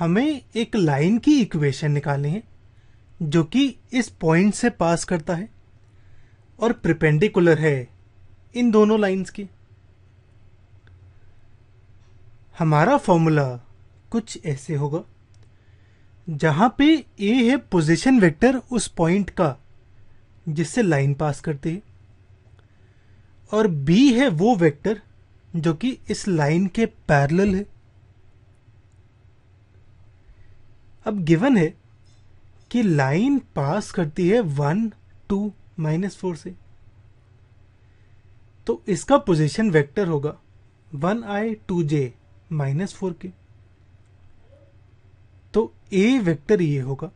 हमें एक लाइन की इक्वेशन निकालनी है जो कि इस पॉइंट से पास करता है और परपेंडिकुलर है इन दोनों लाइंस की। हमारा फॉर्मूला कुछ ऐसे होगा, जहां पे ए है पोजीशन वेक्टर उस पॉइंट का जिससे लाइन पास करती है, और बी है वो वेक्टर जो कि इस लाइन के पैरेलल है। अब गिवन है कि लाइन पास करती है 1 2 -4 से, तो इसका पोजीशन वेक्टर होगा 1i 2j -4 के। तो ए वेक्टर ये होगा।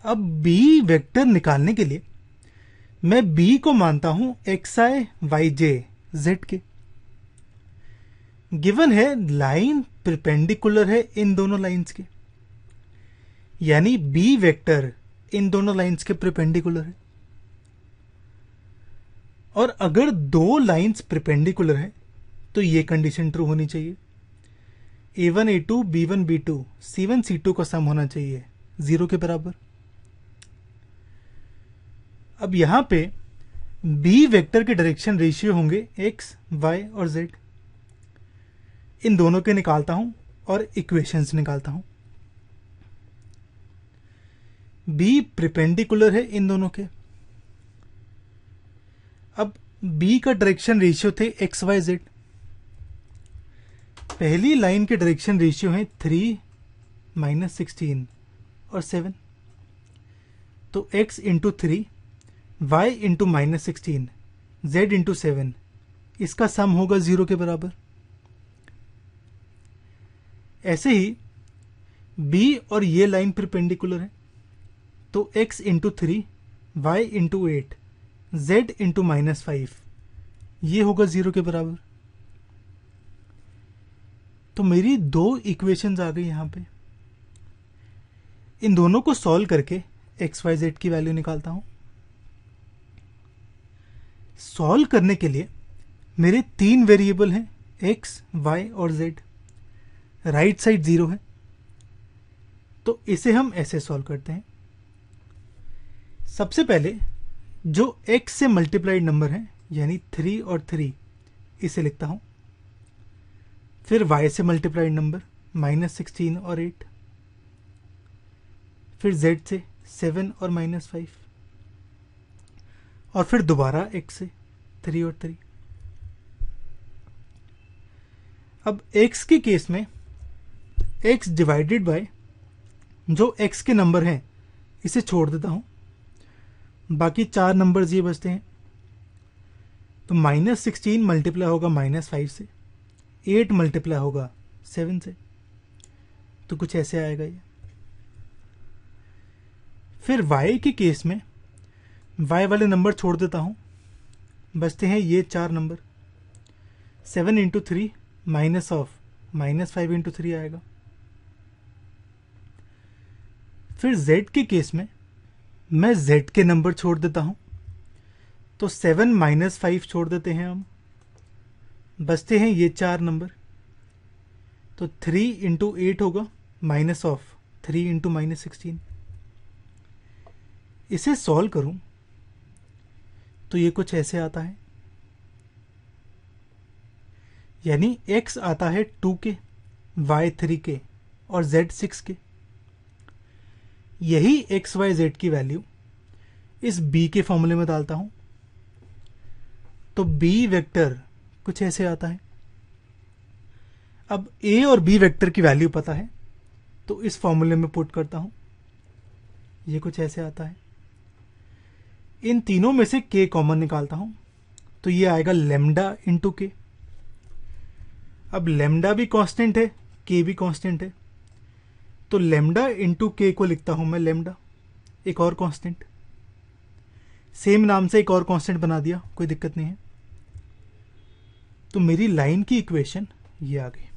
अब बी वेक्टर निकालने के लिए मैं बी को मानता हूं xi yj z के। गिवन है लाइन परपेंडिकुलर है इन दोनों लाइंस के, यानी बी वेक्टर इन दोनों लाइंस के परपेंडिकुलर है। और अगर दो लाइंस परपेंडिकुलर है तो ये कंडीशन ट्रू होनी चाहिए, a1 a2 b1 b2 c1 c2 का सम होना चाहिए 0 के बराबर। अब यहां पे b वेक्टर के डायरेक्शन रेशियो होंगे x, y और z। इन दोनों के निकालता हूं और इक्वेशंस निकालता हूं। b परपेंडिकुलर है इन दोनों के। अब b का डायरेक्शन रेशियो थे x, y, z। पहली लाइन के डायरेक्शन रेशियो है 3 -16 और 7। तो x into 3, y into -16, z into 7, इसका सम होगा 0 के बराबर। ऐसे ही b और ये लाइन परपेंडिकुलर है, तो x into 3, y into 8, z into -5, ये होगा 0 के बराबर। तो मेरी दो इक्वेशंस आ गई यहां पे। इन दोनों को सॉल्व करके x, y, z की वैल्यू निकालता हूं। सॉल्व करने के लिए मेरे तीन वेरिएबल हैं x, y और z। राइट साइड 0 है, तो इसे हम ऐसे सॉल्व करते हैं। सबसे पहले जो x से मल्टीप्लाइड नंबर है, यानी 3 और 3, इसे लिखता हूं। फिर y से मल्टीप्लाइड नंबर -16 और 8, फिर z से 7 और -5, और फिर दोबारा x से 3 और 3। अब x के केस में x डिवाइडेड बाय जो x के नंबर हैं इसे छोड़ देता हूं, बाकी 4 नंबर्स ये बचते हैं। तो -16 मल्टीप्लाई होगा -5 से, 8 मल्टीप्लाई होगा 7 से, तो कुछ ऐसे आएगा ये। फिर y के केस में y वाले नंबर छोड़ देता हूं, बचते हैं ये 4 number. 7 into 3 minus of -5 into 3 आएगा। फिर z के केस में मैं z के नंबर छोड़ देता हूं, तो 7 -5 छोड़ देते हैं हम, बचते हैं ये 4 नंबर। तो 3 इंटू 8 होगा माइनस ऑफ 3 इंटू -16। इसे सॉल्व करूं तो ये कुछ ऐसे आता है, यानी x आता है 2 के, y 3 के और z 6 के। यही x, y, z की वैल्यू इस b के फॉर्मूले में डालता हूं, तो b वेक्टर कुछ ऐसे आता है। अब a और b वेक्टर की वैल्यू पता है, तो इस फॉर्मूले में पुट करता हूं, ये कुछ ऐसे आता है। इन तीनों में से k कॉमन निकालता हूं, तो ये आएगा लेमडा इंटू के। अब लेमडा भी कांस्टेंट है, k भी कांस्टेंट है, तो लेमडा इंटू के को लिखता हूं मैं लेमडा, एक और कांस्टेंट। सेम नाम से एक और कांस्टेंट बना दिया, कोई दिक्कत नहीं है। तो मेरी लाइन की इक्वेशन ये आ गई।